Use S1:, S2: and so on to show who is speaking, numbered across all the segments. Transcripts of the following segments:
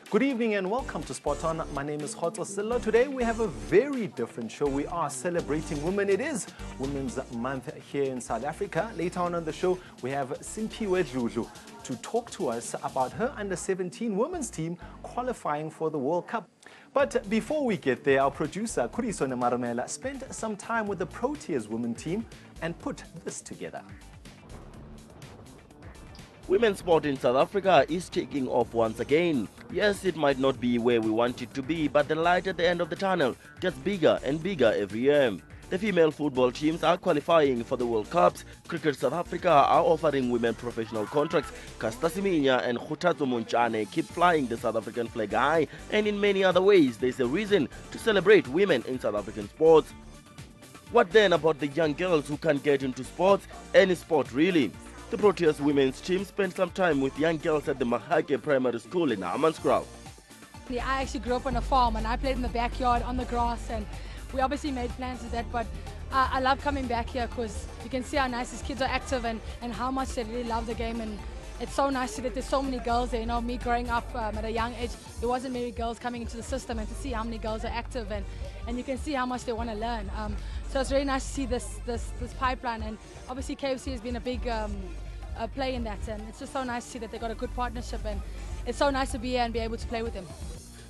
S1: Good evening and welcome to Spot On. My name is Khotso Silla. Today we have a very different show. We are celebrating women. It is Women's Month here in South Africa. Later on the show, we have Simphiwe Dludlu to talk to us about her under-17 women's team qualifying for the World Cup. But before we get there, our producer, Kuriso Marumela, spent some time with the Proteas women team and put this together.
S2: Women's sport in South Africa is taking off once again. Yes, it might not be where we want it to be, but the light at the end of the tunnel gets bigger and bigger every year. The female football teams are qualifying for the World Cups. Cricket South Africa are offering women professional contracts. Caster Semenya and Khuthazo Montjane keep flying the South African flag high. And in many other ways, there's a reason to celebrate women in South African sports. What then about the young girls who can get into sports? Any sport really. The Proteas women's team spent some time with young girls at the Mahake Primary School in Hammanskraal.
S3: I actually grew up on a farm and I played in the backyard on the grass, and we obviously made plans with that, but I love coming back here because you can see how nice these kids are active and how much they really love the game, and it's so nice that there's so many girls there. You know, me growing up at a young age, there wasn't many girls coming into the system, and to see how many girls are active and you can see how much they want to learn. So it's really nice to see this pipeline, and obviously KFC has been a big play in that, and it's just so nice to see that they got a good partnership, and it's so nice to be here and be able to play with them.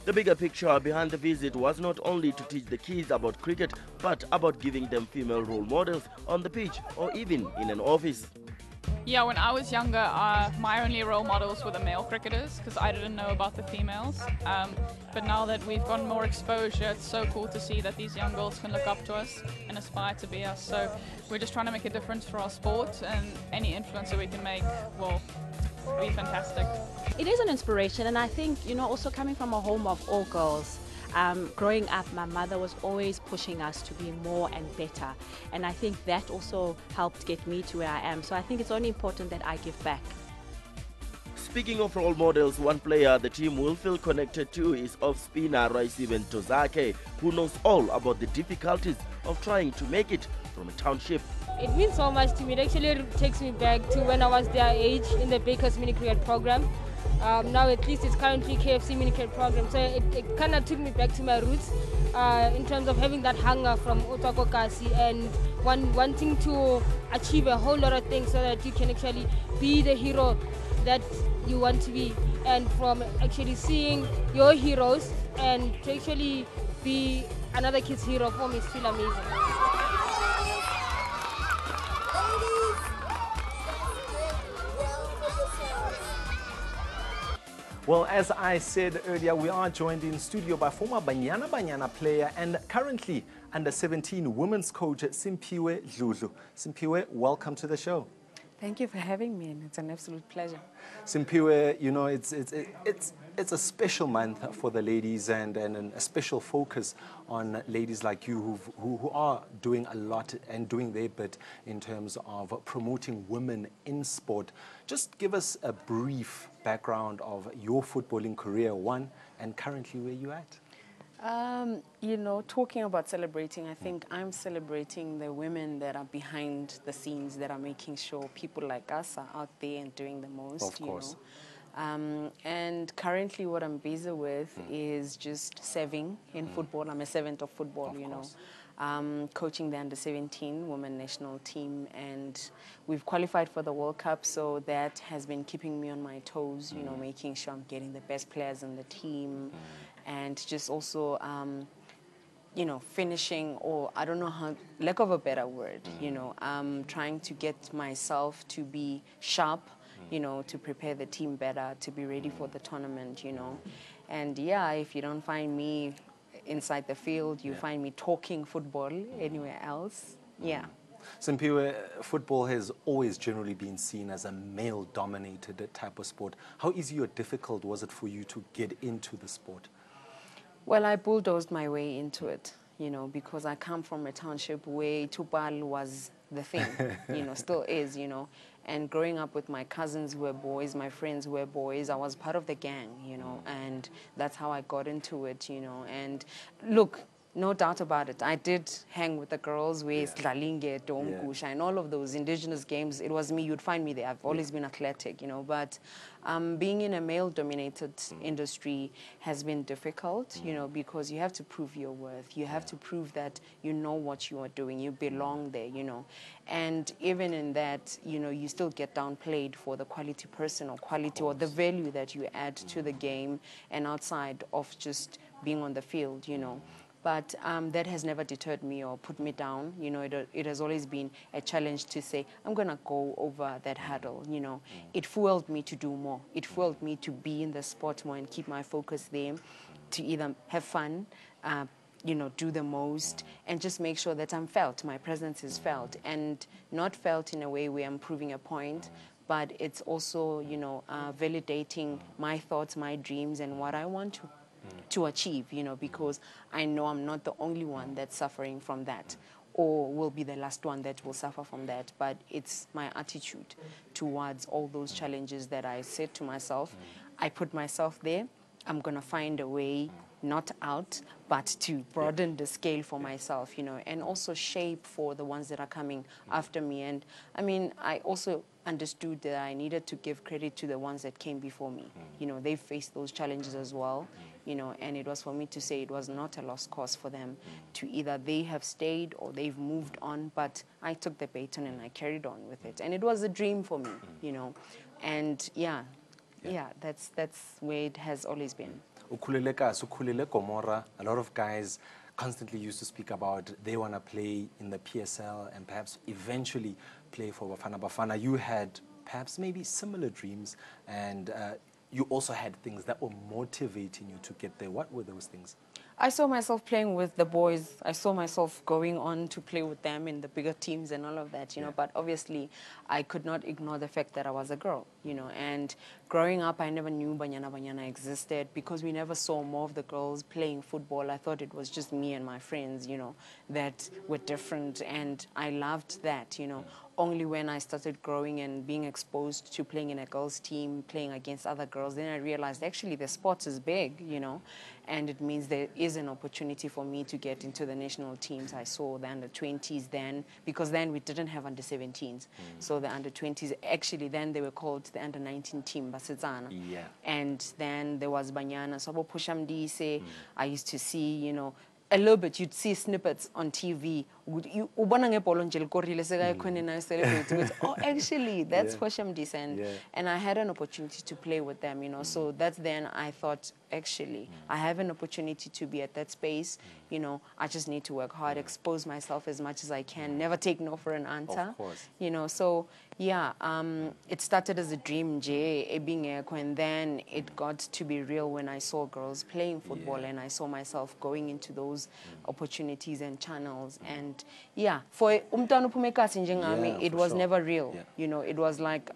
S2: The bigger picture behind the visit was not only to teach the kids about cricket, but about giving them female role models on the pitch or even in an office.
S4: Yeah, when I was younger, my only role models were the male cricketers because I didn't know about the females. But now that we've gotten more exposure, it's so cool to see that these young girls can look up to us and aspire to be us. So we're just trying to make a difference for our sport, and any influence that we can make will be fantastic.
S5: It is an inspiration, and I think, you know, also coming from a home of all girls, growing up, my mother was always pushing us to be more and better, and I think that also helped get me to where I am. So I think it's only important that I give back.
S2: Speaking of role models, one player the team will feel connected to is off-spinner Raisiben Tozake, who knows all about the difficulties of trying to make it from a township.
S6: It means so much to me. It actually takes me back to when I was their age in the Baker's mini cricket program. Now at least it's currently KFC mini cricket program, so it kind of took me back to my roots in terms of having that hunger from Otakokasi and wanting to achieve a whole lot of things so that you can actually be the hero that you want to be, and from actually seeing your heroes and to actually be another kid's hero, for me, is still amazing.
S1: Well, as I said earlier, we are joined in studio by former Banyana player and currently under-17 women's coach Simphiwe Dludlu. Simphiwe, welcome to the show.
S7: Thank you for having me, and it's an absolute pleasure.
S1: Simphiwe, you know, it's a special month for the ladies, and a special focus on ladies like you who are doing a lot and doing their bit in terms of promoting women in sport. Just give us a brief background of your footballing career, one, and currently where you're at.
S7: You know, talking about celebrating, I think I'm celebrating the women that are behind the scenes, that are making sure people like us are out there and doing the most.
S1: Of course.
S7: You know? And currently what I'm busy with is just serving in football. I'm a servant of football, you know. Coaching the under-17 women national team, and we've qualified for the World Cup, so that has been keeping me on my toes, you know, making sure I'm getting the best players in the team, and just also, you know, finishing, or I don't know how, lack of a better word, you know, trying to get myself to be sharp, you know, to prepare the team better, to be ready for the tournament, you know. And yeah, if you don't find me inside the field, you find me talking football anywhere else. Yeah.
S1: Simphiwe, football has always generally been seen as a male-dominated type of sport. How easy or difficult was it for you to get into the sport?
S7: Well, I bulldozed my way into it, you know, because I come from a township where Tupal was the thing, you know, still is, you know. And growing up with my cousins who were boys, my friends who were boys, I was part of the gang, you know, and that's how I got into it, you know. And look, No doubt about it. I did hang with the girls with Dlalinge, Domkusha, and all of those indigenous games. It was me. You'd find me there. I've always been athletic, you know. But being in a male-dominated industry has been difficult, you know, because you have to prove your worth. You have to prove that you know what you are doing. You belong there, you know. And even in that, you know, you still get downplayed for the quality person or quality or the value that you add to the game and outside of just being on the field, you know. But that has never deterred me or put me down. You know, it has always been a challenge to say, I'm going to go over that hurdle, you know. It fueled me to do more. It fueled me to be in the sport more and keep my focus there, to either have fun, you know, do the most, and just make sure that I'm felt, my presence is felt, and not felt in a way where I'm proving a point, but it's also, you know, validating my thoughts, my dreams, and what I want to achieve, you know, because I know I'm not the only one that's suffering from that or will be the last one that will suffer from that, but it's my attitude towards all those challenges that I said to myself. I put myself there. I'm going to find a way, not out, but to broaden the scale for myself, you know, and also shape for the ones that are coming after me. And I mean, I also understood that I needed to give credit to the ones that came before me. You know, they faced those challenges as well, you know, and it was for me to say it was not a lost cause for them to either they have stayed or they've moved on, but I took the baton and I carried on with it. And it was a dream for me, you know, and yeah, that's where it has always been.
S1: A lot of guys constantly used to speak about they want to play in the PSL and perhaps eventually play for Bafana Bafana. You had perhaps maybe similar dreams, and you also had things that were motivating you to get there. What were those things?
S7: I saw myself playing with the boys. I saw myself going on to play with them in the bigger teams and all of that, you know. But obviously, I could not ignore the fact that I was a girl, you know. And growing up, I never knew Banyana Banyana existed because we never saw more of the girls playing football. I thought it was just me and my friends, you know, that were different. And I loved that, you know. Only when I started growing and being exposed to playing in a girls' team, playing against other girls, then I realized actually the sport is big, you know, and it means there is an opportunity for me to get into the national teams. I saw the under-20s then, because then we didn't have under-17s. So the under-20s, actually then they were called the under-19 team, Basetsana.
S1: Yeah.
S7: And then there was Banyana, Sabo Pushamdise. I used to see, you know, a little bit, you'd see snippets on TV. Oh, actually, that's Poshamdis. And I had an opportunity to play with them, you know. So that's then I thought, actually, I have an opportunity to be at that space. You know, I just need to work hard, expose myself as much as I can, never take no for an answer.
S1: Of course.
S7: You know, so yeah, it started as a dream, and then it got to be real when I saw girls playing football and I saw myself going into those opportunities and channels. And yeah, for umntwana uphume kasi njengami, it was never real. You know, it was like,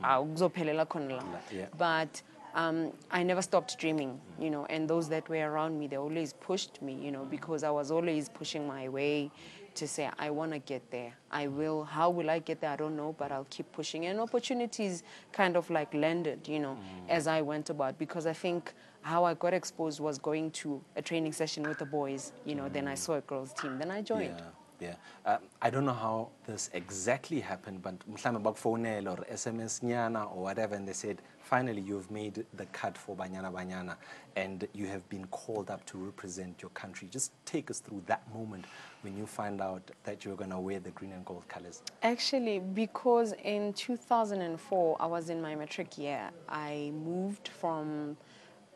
S7: but I never stopped dreaming, you know, and those that were around me, they always pushed me, you know, because I was always pushing my way to say, I want to get there. I will. How will I get there? I don't know, but I'll keep pushing. And opportunities kind of like landed, you know, as I went about, because I think how I got exposed was going to a training session with the boys, you know, then I saw a girls' team, then I joined.
S1: Yeah. I don't know how this exactly happened, but mhlawumbe bakufonela or SMS nyana or whatever, and they said, finally, you've made the cut for Banyana Banyana, and you have been called up to represent your country. Just take us through that moment when you find out that you're going to wear the green and gold colors.
S7: Actually, because in 2004, I was in my matric year. I moved from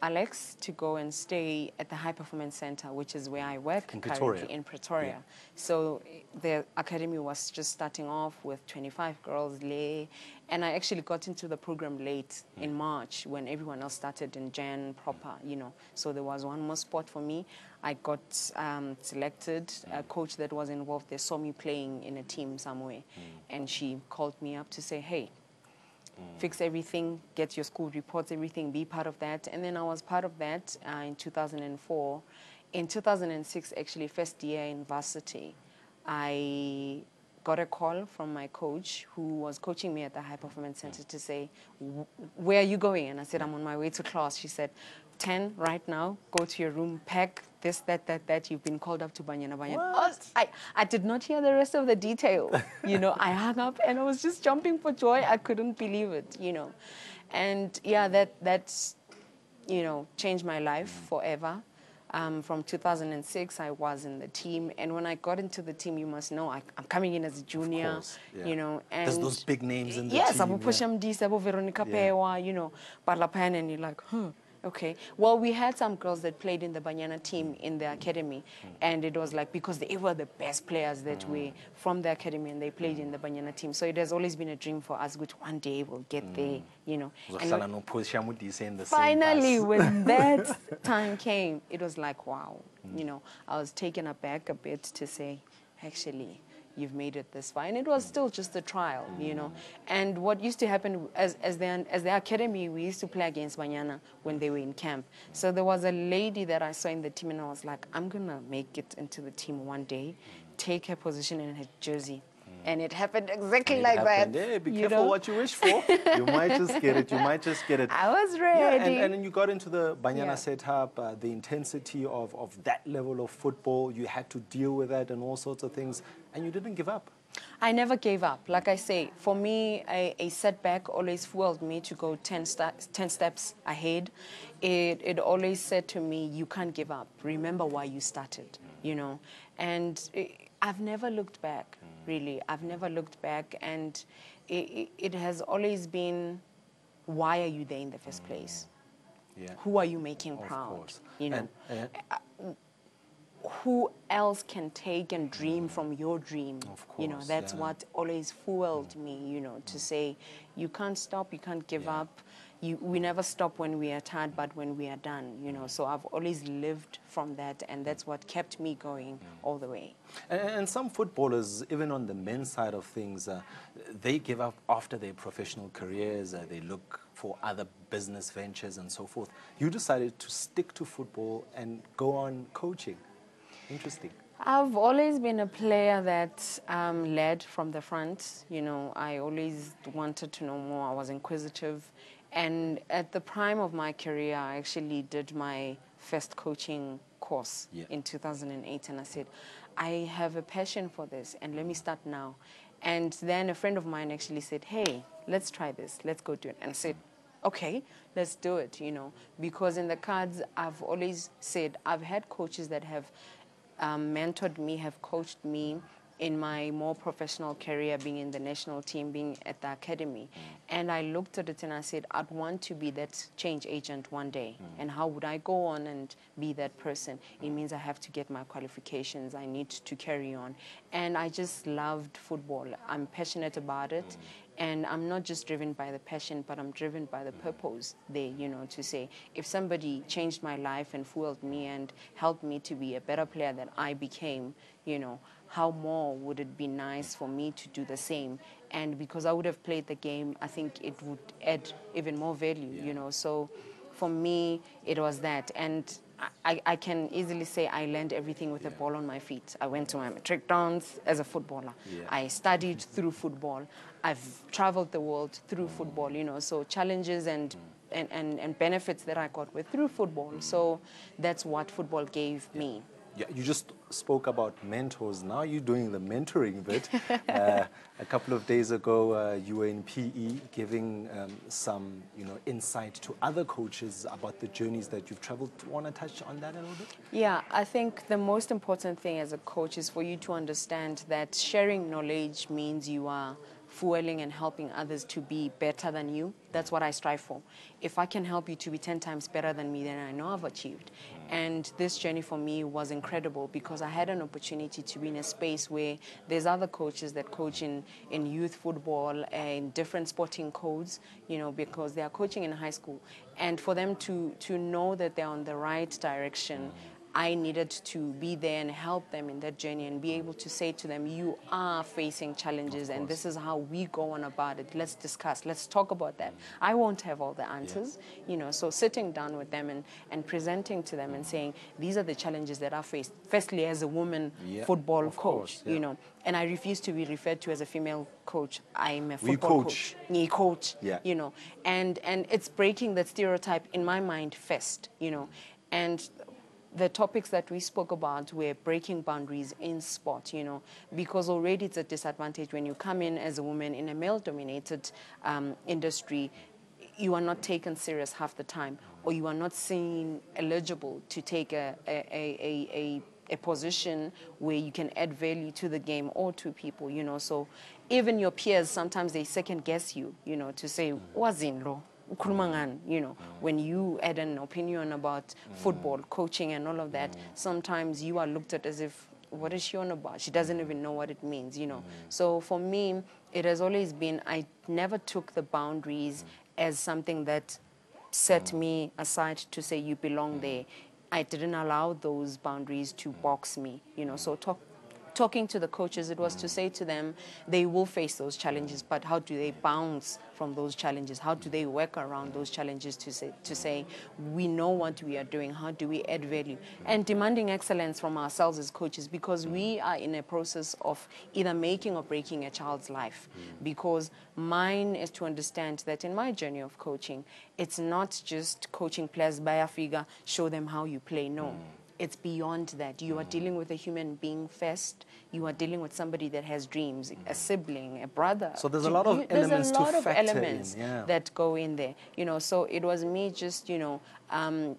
S7: Alex to go and stay at the High Performance Center, which is where I work currently in Pretoria. Yeah. So the academy was just starting off with 25 girls late, and I actually got into the program late in March when everyone else started in Jan proper, you know. So there was one more spot for me. I got selected. A coach that was involved there saw me playing in a team somewhere, and she called me up to say, hey, fix everything, get your school reports, everything, be part of that. And then I was part of that in 2004. In 2006, actually, first year in varsity, I got a call from my coach who was coaching me at the High Performance Center to say, where are you going? And I said, I'm on my way to class. She said, 10 right now, go to your room, pack this, that, you've been called up to Banyana.
S1: What?
S7: I did not hear the rest of the detail. You know, I hung up and I was just jumping for joy. I couldn't believe it, you know. And yeah, that's, you know, changed my life forever. From 2006, I was in the team. And when I got into the team, you must know, I'm coming in as a junior,
S1: Of course, yeah.
S7: you know. And
S1: there's those big names in the
S7: yes,
S1: team.
S7: Abu Pusham D, Abu Veronica
S1: Yeah.
S7: Pewa, you know, Parlapan, and you're like, huh. Okay. Well, we had some girls that played in the Banyana team in the academy, and it was like because they were the best players that were from the academy, and they played in the Banyana team. So it has always been a dream for us, which one day we'll get there, you know. And finally, when that time came, it was like, wow, you know, I was taken aback a bit to say, actually, you've made it this far. And it was still just a trial, you know. And what used to happen as the academy, we used to play against Banyana when they were in camp. So there was a lady that I saw in the team, and I was like, I'm going to make it into the team one day, take her position in her jersey. And it happened exactly like that.
S1: Yeah, be careful what you wish for. You might just get it. You might just get it.
S7: I was ready.
S1: Yeah, and then you got into the Banyana
S7: Yeah.
S1: setup, the intensity of that level of football. You had to deal with that and all sorts of things, and you didn't give up.
S7: I never gave up. Like I say, for me, a setback always fueled me to go 10 steps ahead. It always said to me, you can't give up. Remember why you started, you know. And I've never looked back, really. I've never looked back. And it has always been, why are you there in the first place?
S1: Yeah.
S7: Who are you making
S1: Of
S7: proud?
S1: course.
S7: You know.
S1: And
S7: who else can take and dream from your dream?
S1: Of
S7: You know,
S1: course,
S7: that's
S1: yeah.
S7: what always fueled me, you know, to say, you can't stop, you can't give
S1: Yeah.
S7: up. We never stop when we are tired, but when we are done, you know. So I've always lived from that, and that's what kept me going all the way.
S1: And some footballers, even on the men's side of things, they give up after their professional careers. They look for other business ventures and so forth. You decided to stick to football and go on coaching. Interesting.
S7: I've always been a player that led from the front. You know, I always wanted to know more. I was inquisitive. And at the prime of my career, I actually did my first coaching course in 2008. And I said, I have a passion for this, and let me start now. And then a friend of mine actually said, hey, let's try this. Let's go do it. And I said, okay, let's do it, you know. Because in the cards, I've always said, I've had coaches that have mentored me, have coached me in my more professional career, being in the national team, being at the academy. And I looked at it and I said, I'd want to be that change agent one day. And how would I go on and be that person? It means I have to get my qualifications. I need to carry on. And I just loved football. I'm passionate about it. And I'm not just driven by the passion, but I'm driven by the purpose there, you know, to say, if somebody changed my life and fueled me and helped me to be a better player than I became, you know, how more would it be nice for me to do the same? And because I would have played the game, I think it would add even more value, you know. So for me, it was that. And I can easily say I learned everything with a ball on my feet. I went to my matric dance as a footballer. I studied through football. I've traveled the world through football, you know. So challenges and benefits that I got were through football. So that's what football gave me.
S1: Yeah, you just spoke about mentors. Now you're doing the mentoring bit. A couple of days ago, you were in PE giving some, you know, insight to other coaches about the journeys that you've traveled. Do you want to touch on that a little bit?
S7: Yeah, I think the most important thing as a coach is for you to understand that sharing knowledge means you are fueling and helping others to be better than you. That's what I strive for. If I can help you to be 10 times better than me, then I know I've achieved. And this journey for me was incredible because I had an opportunity to be in a space where there's other coaches that coach in youth football and different sporting codes, you know, because they are coaching in high school. And for them to know that they're on the right direction, I needed to be there and help them in that journey and be able to say to them, you are facing challenges and this is how we go on about it. Let's discuss, let's talk about that. I won't have all the answers, you know, so sitting down with them and presenting to them and saying, these are the challenges that I faced. Firstly, as a woman football coach, you know, and I refuse to be referred to as a female coach. I'm a football coach. Coach, you know, and it's breaking that stereotype in my mind first, you know, and the topics that we spoke about were breaking boundaries in sport, you know, because already it's a disadvantage when you come in as a woman in a male-dominated industry. You are not taken serious half the time, or you are not seen eligible to take a position where you can add value to the game or to people, you know. So even your peers, sometimes they second guess you, you know, to say, wazinlo. You know, when you add an opinion about football, coaching and all of that, sometimes you are looked at as if, what is she on about? She doesn't even know what it means, you know. So for me, it has always been, I never took the boundaries as something that set me aside to say you belong there. I didn't allow those boundaries to box me, you know. So talking to the coaches, it was to say to them, they will face those challenges, but how do they bounce from those challenges? How do they work around those challenges to say, we know what we are doing, how do we add value? And demanding excellence from ourselves as coaches, because we are in a process of either making or breaking a child's life. Because mine is to understand that in my journey of coaching, it's not just coaching players by a figure, show them how you play, no. It's beyond that. You are dealing with a human being first. You are dealing with somebody that has dreams, a sibling, a brother.
S1: So there's a lot of elements to factor in,
S7: that go in there. You know, so it was me just, you know,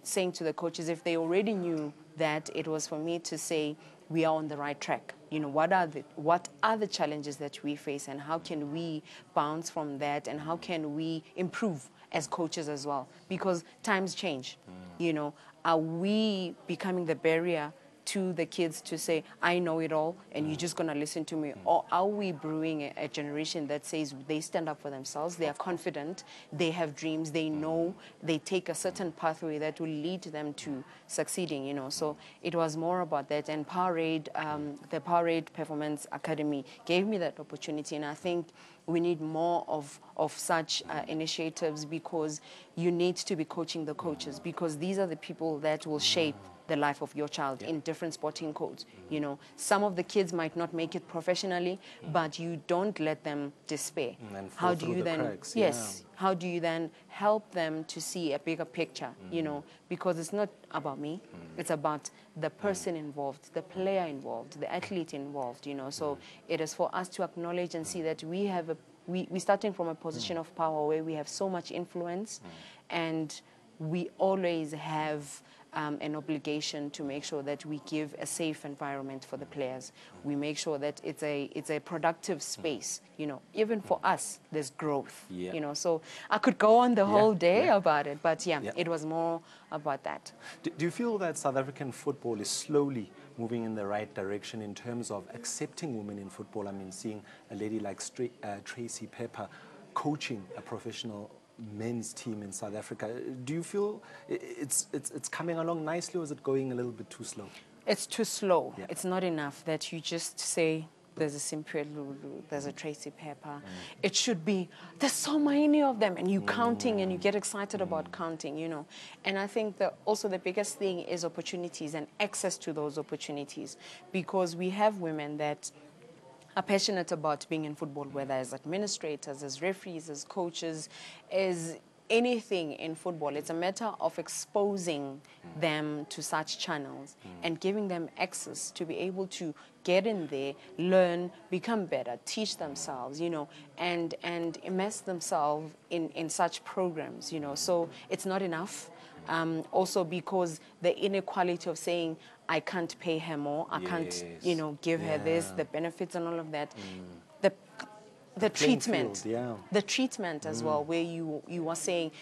S7: saying to the coaches, if they already knew that, it was for me to say, we are on the right track. You know, what are the challenges that we face, and how can we bounce from that, and how can we improve as coaches as well? Because times change, you know. Are we becoming the barrier to the kids to say, I know it all, and you're just going to listen to me? Or are we brewing a generation that says they stand up for themselves, they are confident, they have dreams, they know, they take a certain pathway that will lead them to succeeding, you know? So it was more about that. And Powerade, the Powerade Performance Academy gave me that opportunity, and I think we need more of such initiatives, because you need to be coaching the coaches, because these are the people that will shape the life of your child in different sporting codes. You know, some of the kids might not make it professionally, but you don't let them despair.
S1: How do you then,
S7: how do you then help them to see a bigger picture, you know, because it's not about me, it's about the person involved, the player involved, the athlete involved, you know. So it is for us to acknowledge and see that we have we're starting from a position of power where we have so much influence, and we always have an obligation to make sure that we give a safe environment for the players. We make sure that it's a productive space, you know. Even for us, there's growth, you know. So I could go on the whole day about it, but it was more about that.
S1: Do you feel that South African football is slowly moving in the right direction in terms of accepting women in football? I mean, seeing a lady like Tracy Pepper coaching a professional men's team in South Africa. Do you feel it's coming along nicely, or is it going a little bit too slow?
S7: It's too slow. It's not enough that you just say, there's a Simphiwe Lulu, there's a Tracy Pepper. It should be, there's so many of them, and you counting, and you get excited about counting, you know. And I think that also the biggest thing is opportunities and access to those opportunities, because we have women that are passionate about being in football, whether as administrators, as referees, as coaches, as anything in football. It's a matter of exposing them to such channels and giving them access to be able to get in there, learn, become better, teach themselves, you know, and immerse themselves in such programs, you know. So it's not enough. Also because the inequality of saying, I can't pay her more, I can't, you know, give her this, the benefits and all of that. The treatment, the treatment as well, where you are saying,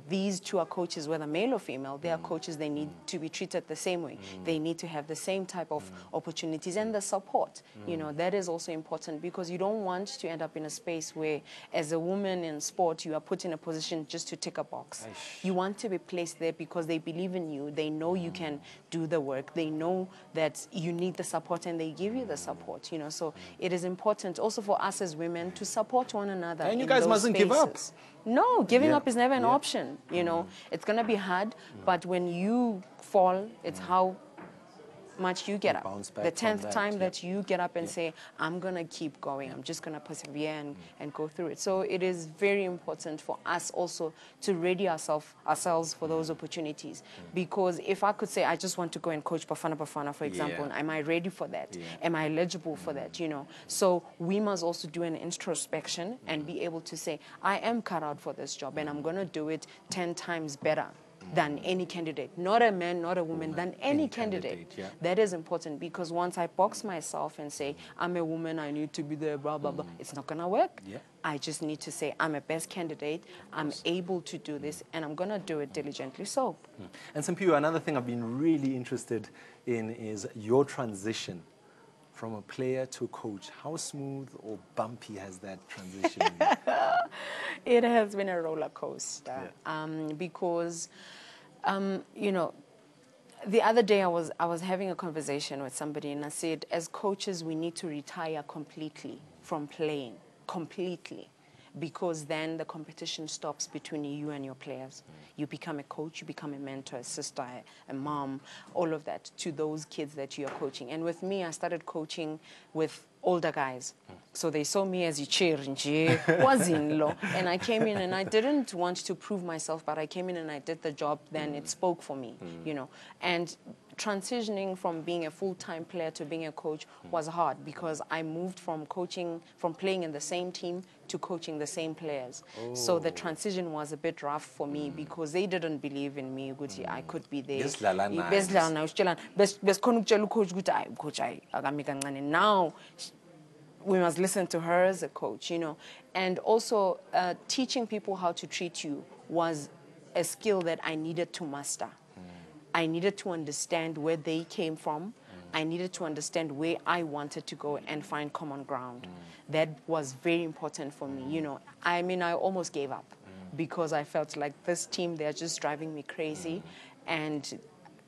S7: these two are coaches, whether male or female, they are coaches, they need to be treated the same way. They need to have the same type of opportunities and the support. You know, that is also important, because you don't want to end up in a space where, as a woman in sport, you are put in a position just to tick a box. You want to be placed there because they believe in you. They know you can do the work. They know that you need the support, and they give you the support, you know. So it is important also for us as women to support one another.
S1: And you
S7: in
S1: guys
S7: those
S1: mustn't give up.
S7: spaces. No, giving
S1: Yeah.
S7: up is never an
S1: Yeah.
S7: option, you know. It's going to be hard, but when you fall, it's how much you get up.
S1: bounce back
S7: The
S1: from
S7: 10th
S1: that,
S7: time
S1: yeah.
S7: that you get up and say, I'm going to keep going, I'm just going to persevere and go through it. So it is very important for us also to ready ourselves for those opportunities. Because if I could say, I just want to go and coach Bafana Bafana, for example,
S1: Yeah.
S7: am I ready for that?
S1: Yeah.
S7: Am I eligible for that, you know? So we must also do an introspection and be able to say, I am cut out for this job, and I'm going to do it 10 times better than any candidate. Not a man, not a woman, than any candidate.
S1: yeah.
S7: That is important, because once I box myself and say, I'm a woman, I need to be there, blah, blah, blah, it's not going to work.
S1: Yeah.
S7: I just need to say, I'm a best candidate, I'm able to do this, and I'm going to do it diligently. So,
S1: And Simpiwe, another thing I've been really interested in is your transition from a player to a coach. How smooth or bumpy has that transition been?
S7: it has been a roller coaster, because, you know, the other day I was having a conversation with somebody, and I said, as coaches, we need to retire completely from playing, completely, because then the competition stops between you and your players. You become a coach, you become a mentor, a sister, a mom, all of that to those kids that you are coaching. And with me, I started coaching with older guys. So they saw me as was in law, and I came in and I didn't want to prove myself, but I came in and I did the job. Then it spoke for me, you know. And transitioning from being a full-time player to being a coach was hard, because I moved from coaching, from playing in the same team to coaching the same players. So the transition was a bit rough for me, because they didn't believe in me. I could be there. Now we must listen to her as a coach, you know. And also teaching people how to treat you was a skill that I needed to master. I needed to understand where they came from. I needed to understand where I wanted to go and find common ground. That was very important for me, you know. I mean, I almost gave up, because I felt like this team, they're just driving me crazy. And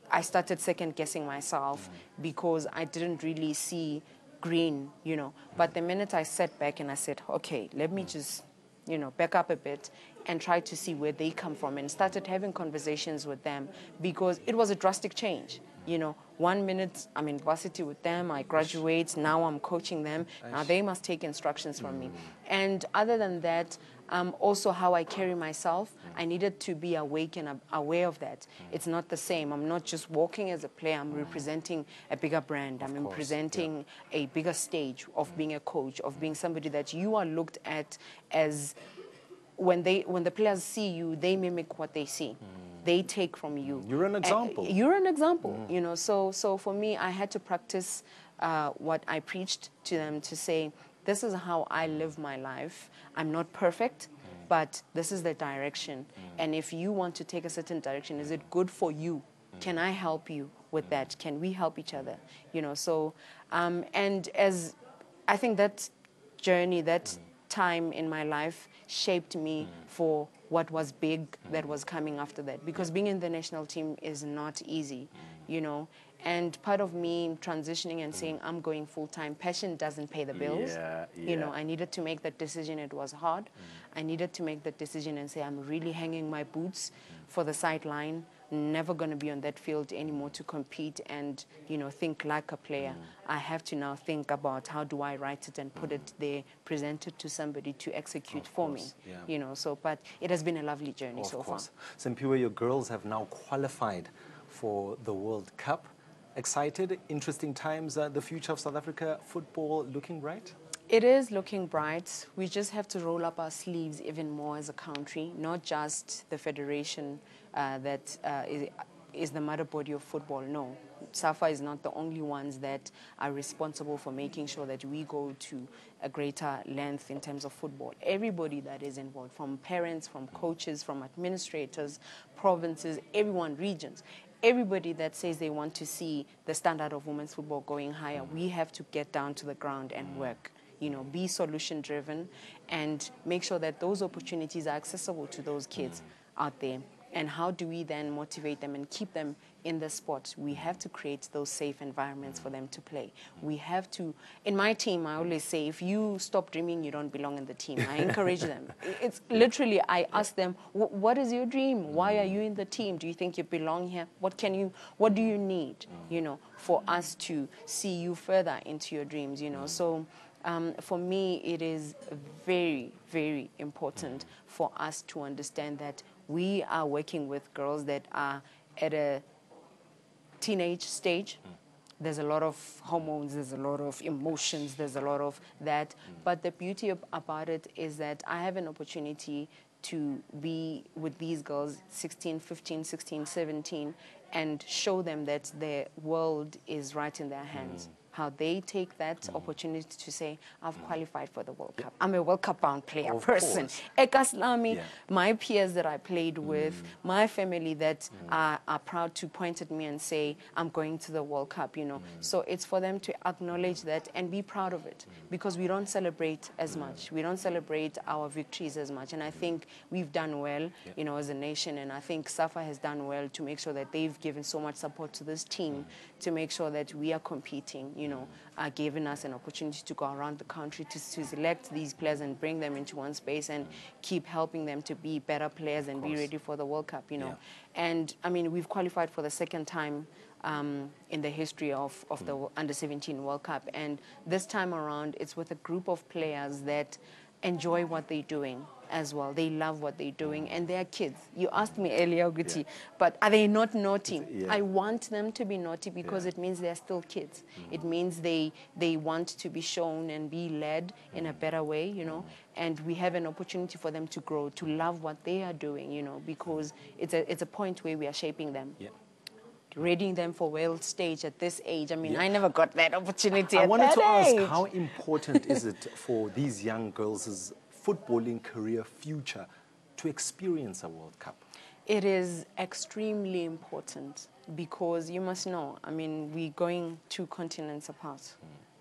S7: I started second guessing myself, because I didn't really see green, you know. But the minute I sat back and I said, okay, let me just, you know, back up a bit and try to see where they come from, and started having conversations with them, because it was a drastic change. You know, 1 minute I'm in varsity with them, I graduate, now I'm coaching them, now they must take instructions from me. And other than that, also how I carry myself, I needed to be awake and aware of that. It's not the same. I'm not just walking as a player, I'm representing a bigger brand. I'm representing a bigger stage of being a coach, of being somebody that you are looked at as, when the players see you, they mimic what they see. They take from you.
S1: You're an example.
S7: You're an example, you know. So for me, I had to practice what I preached to them, to say, this is how I live my life. I'm not perfect, but this is the direction. And if you want to take a certain direction, is it good for you? Can I help you with that? Can we help each other? You know, so, and as I think that journey, that time in my life shaped me for what was big that was coming after that. Because being in the national team is not easy, you know. And part of me transitioning and saying, I'm going full-time, passion doesn't pay the bills. You know, I needed to make that decision. It was hard. I needed to make that decision and say, I'm really hanging my boots for the sideline, never going to be on that field anymore to compete and, you know, think like a player. I have to now think about how do I write it and put it there, present it to somebody to execute for me, you know. So, but it has been a lovely journey so far.
S1: Simpiwe, your girls have now qualified for the World Cup. Excited, interesting times, the future of South Africa football looking bright?
S7: It is looking bright. We just have to roll up our sleeves even more as a country, not just the federation that is the mother body of football. No, SAFA is not the only ones that are responsible for making sure that we go to a greater length in terms of football. Everybody that is involved, from parents, from coaches, from administrators, provinces, everyone, regions, everybody that says they want to see the standard of women's football going higher, we have to get down to the ground and work. You know, be solution driven and make sure that those opportunities are accessible to those kids out there. And how do we then motivate them and keep them in the sport? We have to create those safe environments for them to play. We have to, in my team, I always say, if you stop dreaming, you don't belong in the team. I encourage them. It's literally, I ask them, what is your dream? Why are you in the team? Do you think you belong here? What do you need, you know, for us to see you further into your dreams, you know? So for me, it is very, very important for us to understand that we are working with girls that are at a teenage stage. There's a lot of hormones, there's a lot of emotions, there's a lot of that. But the beauty about it is that I have an opportunity to be with these girls, 16, 15, 16, 17, and show them that the world is right in their hands. How they take that opportunity to say, I've qualified for the World Cup. I'm a World Cup bound player person. Ekaslami, my peers that I played with, my family that are proud to point at me and say, I'm going to the World Cup, you know. So it's for them to acknowledge that and be proud of it, because we don't celebrate as much. We don't celebrate our victories as much. And I think we've done well, you know, as a nation. And I think SAFA has done well to make sure that they've given so much support to this team to make sure that we are competing, you know, giving us an opportunity to go around the country to select these players and bring them into one space and keep helping them to be better players and be ready for the World Cup, you know. And, I mean, we've qualified for the second time in the history of the Under-17 World Cup. And this time around, it's with a group of players that enjoy what they're doing as well. They love what they're doing, and they're kids. You asked me earlier, Guti, but are they not naughty? I want them to be naughty because it means they're still kids. It means they want to be shown and be led in a better way, you know, and we have an opportunity for them to grow, to love what they are doing, you know, because it's a point where we are shaping them. Readying them for world stage at this age. I mean, I never got that opportunity
S1: I
S7: at
S1: wanted
S7: that
S1: to ask,
S7: age.
S1: how important is it for these young girls' footballing career future to experience a World Cup?
S7: It is extremely important because you must know, I mean, we're going 2 continents apart.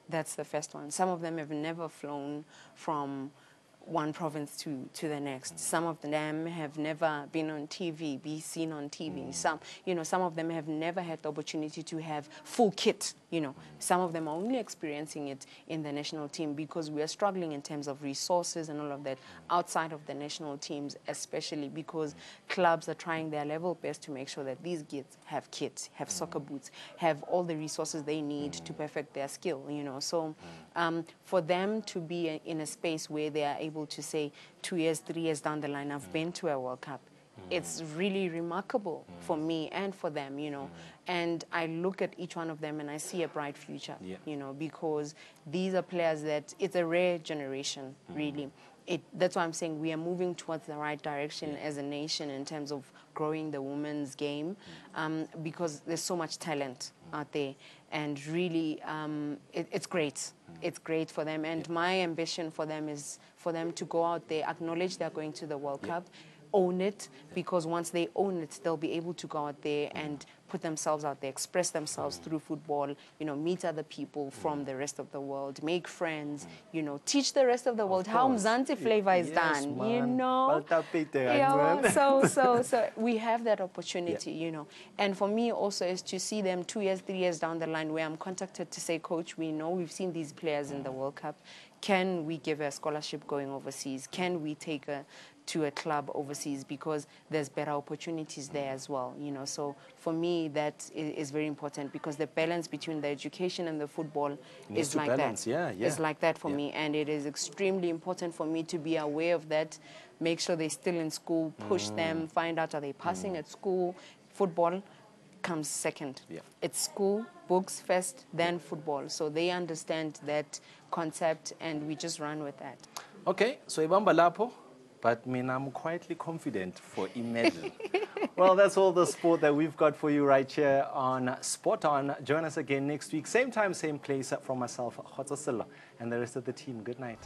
S7: That's the first one. Some of them have never flown from one province to the next. Some of them have never been on TV, be seen on TV. Some, you know, some of them have never had the opportunity to have full kit, you know. Some of them are only experiencing it in the national team because we are struggling in terms of resources and all of that outside of the national teams, especially because clubs are trying their level best to make sure that these kids have kits, have soccer boots, have all the resources they need to perfect their skill, you know. So for them to be in a space where they are able to say 2 years, 3 years down the line, I've been to a World Cup. It's really remarkable for me and for them, you know. And I look at each one of them and I see a bright future, you know, because these are players that, it's a rare generation, really. That's why I'm saying we are moving towards the right direction as a nation in terms of growing the women's game, because there's so much talent out there. And really, it's great. It's great for them. And my ambition for them is for them to go out there, acknowledge they're going to the World Cup, own it, because once they own it, they'll be able to go out there and put themselves out there, express themselves through football, you know, meet other people from the rest of the world, make friends, you know, teach the rest of the world how Mzansi flavor is done,
S1: man.
S7: you know. So we have that opportunity, you know. And for me also is to see them 2 years, 3 years down the line where I'm contacted to say, Coach, we know we've seen these players in the World Cup. Can we give a scholarship going overseas? Can we take to a club overseas, because there's better opportunities there as well, you know. So for me, that is very important, because the balance between the education and the football is like that. It's like that for me, and it is extremely important for me to be aware of that, make sure they're still in school, push them, find out are they passing at school. Football comes second. It's school, books first, then football. So they understand that concept, and we just run with that.
S1: Okay, so ibamba lapho. but I'm quietly confident for a medal. Well, that's all the sport that we've got for you right here on Spot On. Join us again next week, same time, same place. From myself, Khotso Sello, and the rest of the team. Good night.